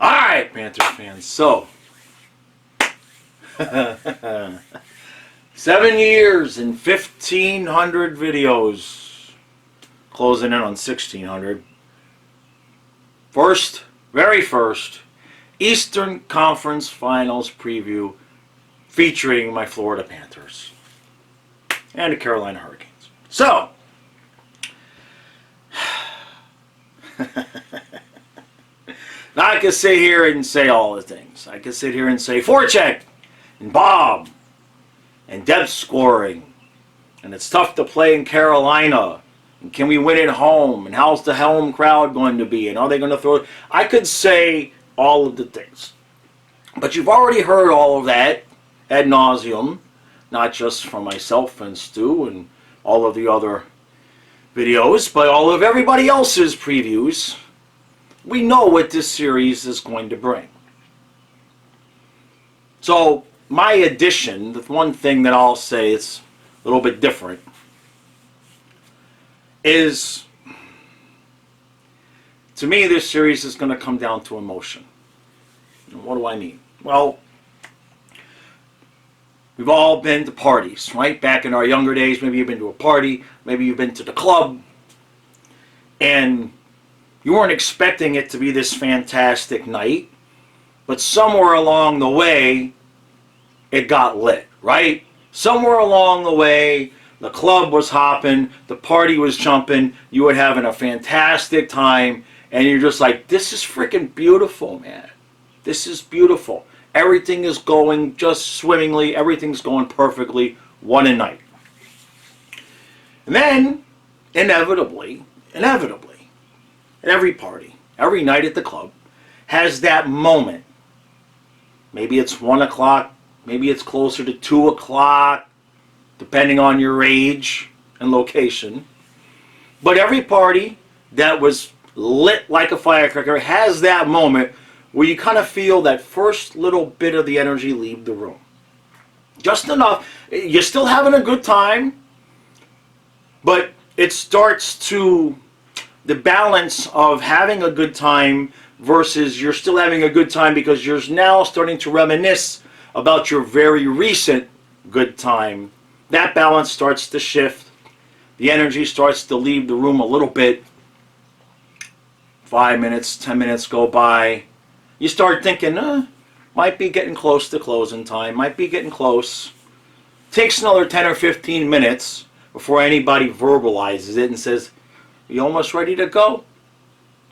Alright, Panthers fans, so 7 years and 1,500 videos, closing in on 1,600. Very first Eastern Conference Finals preview featuring my Florida Panthers and the Carolina Hurricanes. So, now I can sit here and say all the things. I can sit here and say forecheck and Bob and depth scoring, and it's tough to play in Carolina, and can we win at home, and how's the home crowd going to be, and are they going to throw it? I could say all of the things, but you've already heard all of that ad nauseum, not just from myself and Stu and all of the other videos, but all of everybody else's previews. We know what this series is going to bring. So my addition, the one thing that I'll say is a little bit different, is, to me, this series is going to come down to emotion. And what do I mean? Well, we've all been to parties, right? Back in our younger days, maybe you've been to a party, maybe you've been to the club, and you weren't expecting it to be this fantastic night, but somewhere along the way, it got lit, right? Somewhere along the way, the club was hopping, the party was jumping, you were having a fantastic time, and you're just like, this is freaking beautiful, man. This is beautiful. Everything is going just swimmingly, everything's going perfectly, what a night. And then, inevitably, at every party, every night at the club, has that moment. Maybe it's 1 o'clock, maybe it's closer to 2 o'clock, depending on your age and location. But every party that was lit like a firecracker has that moment where you kind of feel that first little bit of the energy leave the room. Just enough. You're still having a good time, but it starts to, the balance of having a good time versus you're still having a good time because you're now starting to reminisce about your very recent good time. That balance starts to shift. The energy starts to leave the room a little bit. 5 minutes, 10 minutes go by. You start thinking, might be getting close to closing time, might be getting close. Takes another 10 or 15 minutes before anybody verbalizes it and says, you almost ready to go?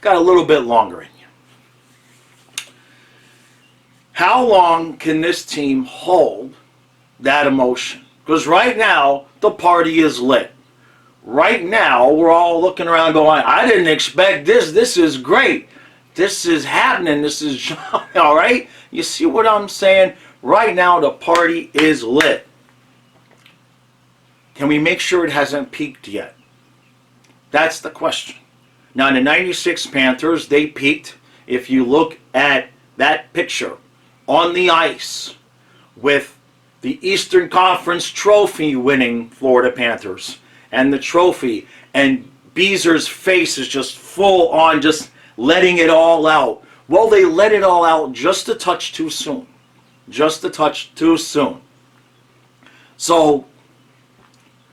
Got a little bit longer in you. How long can this team hold that emotion? Because right now, the party is lit. Right now, we're all looking around going, I didn't expect this. This is great. This is happening. This is, all right? You see what I'm saying? Right now, the party is lit. Can we make sure it hasn't peaked yet? That's the question. Now, in the 96 Panthers, they peaked. If you look at that picture on the ice with the Eastern Conference trophy winning Florida Panthers and the trophy, and Beezer's face is just full on, just letting it all out. Well, they let it all out just a touch too soon. Just a touch too soon. So,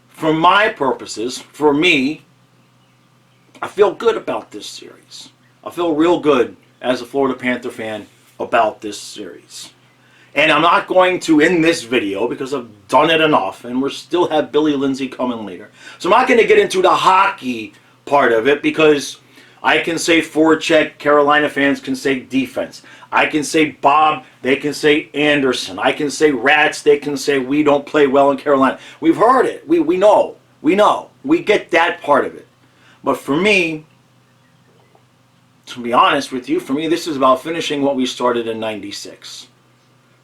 for my purposes, for me, I feel good about this series. I feel real good as a Florida Panther fan about this series. And I'm not going to end this video because I've done it enough, and we still have Billy Lindsay coming later. So I'm not going to get into the hockey part of it because I can say forecheck, Carolina fans can say defense. I can say Bob, they can say Anderson. I can say Rats, they can say we don't play well in Carolina. We've heard it. We know. We get that part of it. But for me, to be honest with you, for me this is about finishing what we started in 96.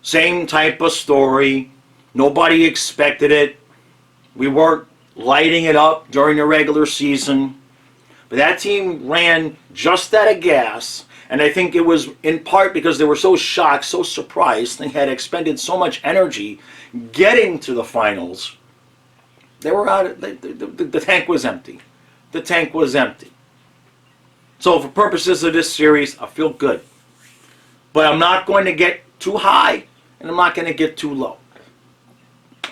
Same type of story. Nobody expected it. We weren't lighting it up during the regular season. But that team ran just out of gas. And I think it was in part because they were so shocked, so surprised. They had expended so much energy getting to the finals. They were out. The tank was empty. The tank was empty. So for purposes of this series, I feel good. But I'm not going to get too high, and I'm not going to get too low.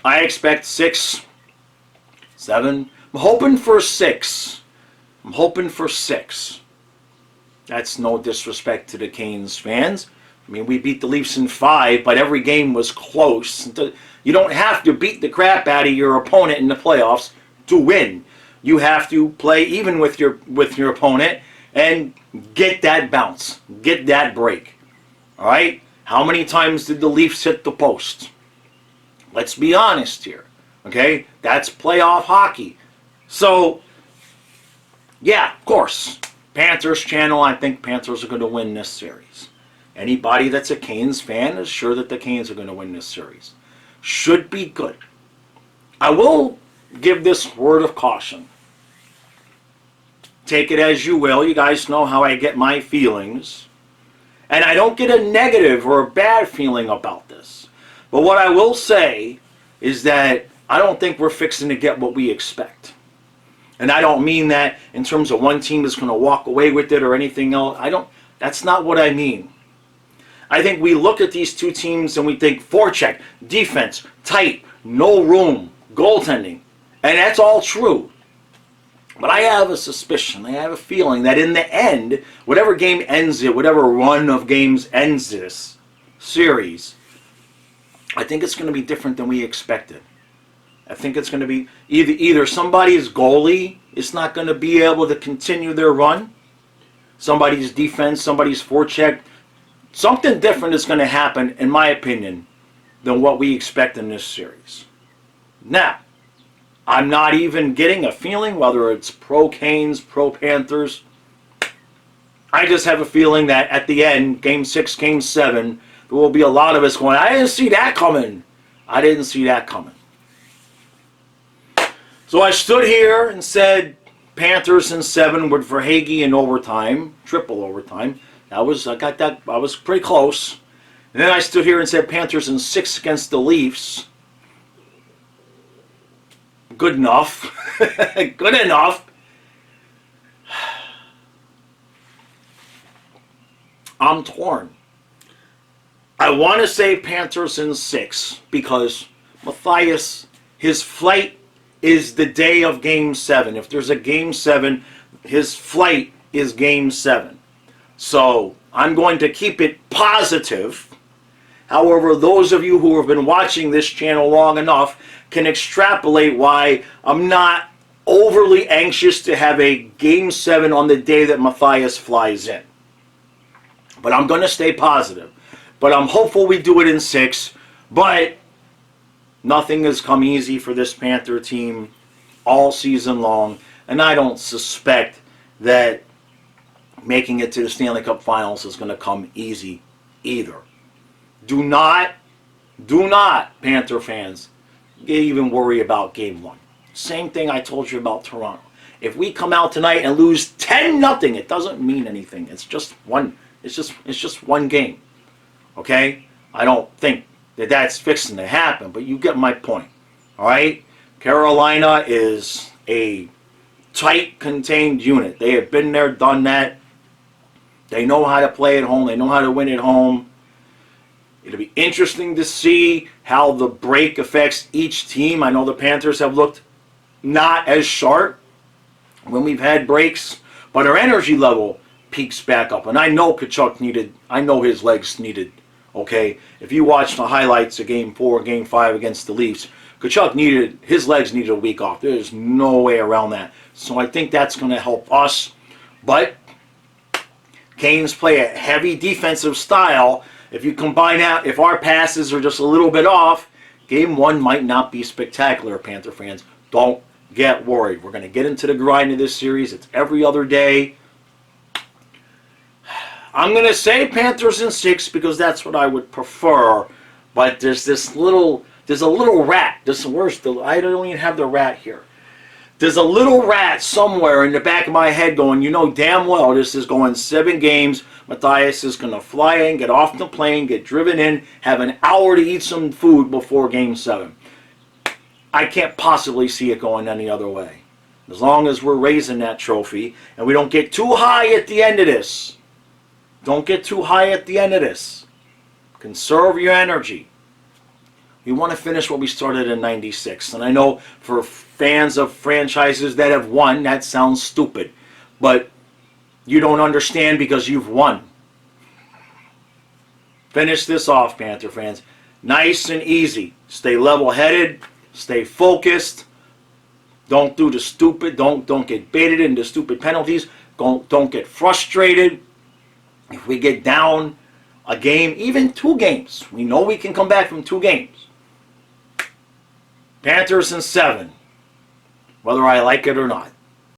I expect 6, 7. I'm hoping for 6. I'm hoping for 6. That's no disrespect to the Canes fans. I mean, we beat the Leafs in 5, but every game was close. You don't have to beat the crap out of your opponent in the playoffs to win. You have to play even with your opponent and get that bounce, get that break. All right? How many times did the Leafs hit the post? Let's be honest here. Okay? That's playoff hockey. So, yeah, of course. Panthers channel, I think Panthers are going to win this series. Anybody that's a Canes fan is sure that the Canes are going to win this series. Should be good. I will give this word of caution. Take it as you will. You guys know how I get my feelings. And I don't get a negative or a bad feeling about this. But what I will say is that I don't think we're fixing to get what we expect. And I don't mean that in terms of one team is going to walk away with it or anything else. That's not what I mean. I think we look at these two teams and we think forecheck, defense, tight, no room, goaltending. And that's all true. But I have a suspicion, I have a feeling that in the end, whatever game ends it, whatever run of games ends this series, I think it's going to be different than we expected. I think it's going to be either somebody's goalie is not going to be able to continue their run, somebody's defense, somebody's forecheck. Something different is going to happen, in my opinion, than what we expect in this series. Now, I'm not even getting a feeling whether it's pro-Canes, pro-Panthers. I just have a feeling that at the end, Game 6, Game 7, there will be a lot of us going, I didn't see that coming. I didn't see that coming. So I stood here and said Panthers in 7 with Verhaeghe in overtime, triple overtime. I got that. I was pretty close. And then I stood here and said Panthers in 6 against the Leafs. Good enough. Good enough. I'm torn. I want to say Panthers in 6 because Matthias, his flight is the day of Game 7. If there's a Game 7, his flight is Game 7. So I'm going to keep it positive. However, those of you who have been watching this channel long enough can extrapolate why I'm not overly anxious to have a Game 7 on the day that Matthias flies in. But I'm going to stay positive. But I'm hopeful we do it in 6. But nothing has come easy for this Panther team all season long. And I don't suspect that making it to the Stanley Cup Finals is going to come easy either. Do not, Panther fans, even worry about Game 1. Same thing I told you about Toronto. If we come out tonight and lose 10-0, it doesn't mean anything. It's just one. It's just one game. Okay? I don't think that that's fixing to happen, but you get my point. All right? Carolina is a tight, contained unit. They have been there, done that. They know how to play at home. They know how to win at home. It'll be interesting to see how the break affects each team. I know the Panthers have looked not as sharp when we've had breaks, but our energy level peaks back up. And I know Tkachuk needed, I know his legs needed, okay? If you watch the highlights of Game 4, Game 5 against the Leafs, Tkachuk needed, his legs needed a week off. There's no way around that. So I think that's going to help us. But Canes play a heavy defensive style. If you combine out, if our passes are just a little bit off, Game 1 might not be spectacular, Panther fans. Don't get worried. We're going to get into the grind of this series. It's every other day. I'm going to say Panthers in 6 because that's what I would prefer. But there's a little rat. I don't even have the rat here. There's a little rat somewhere in the back of my head going, you know damn well this is going 7 games. Matthias is going to fly in, get off the plane, get driven in, have an hour to eat some food before Game 7. I can't possibly see it going any other way. As long as we're raising that trophy and we don't get too high at the end of this, Don't get too high at the end of this. Conserve your energy. We want to finish what we started in 96. And I know for fans of franchises that have won, that sounds stupid. But you don't understand because you've won. Finish this off, Panther fans. Nice and easy. Stay level-headed. Stay focused. Don't do the stupid. Don't get baited into stupid penalties. Don't get frustrated. If we get down a game, even 2 games, we know we can come back from 2 games. Panthers in 7, whether I like it or not.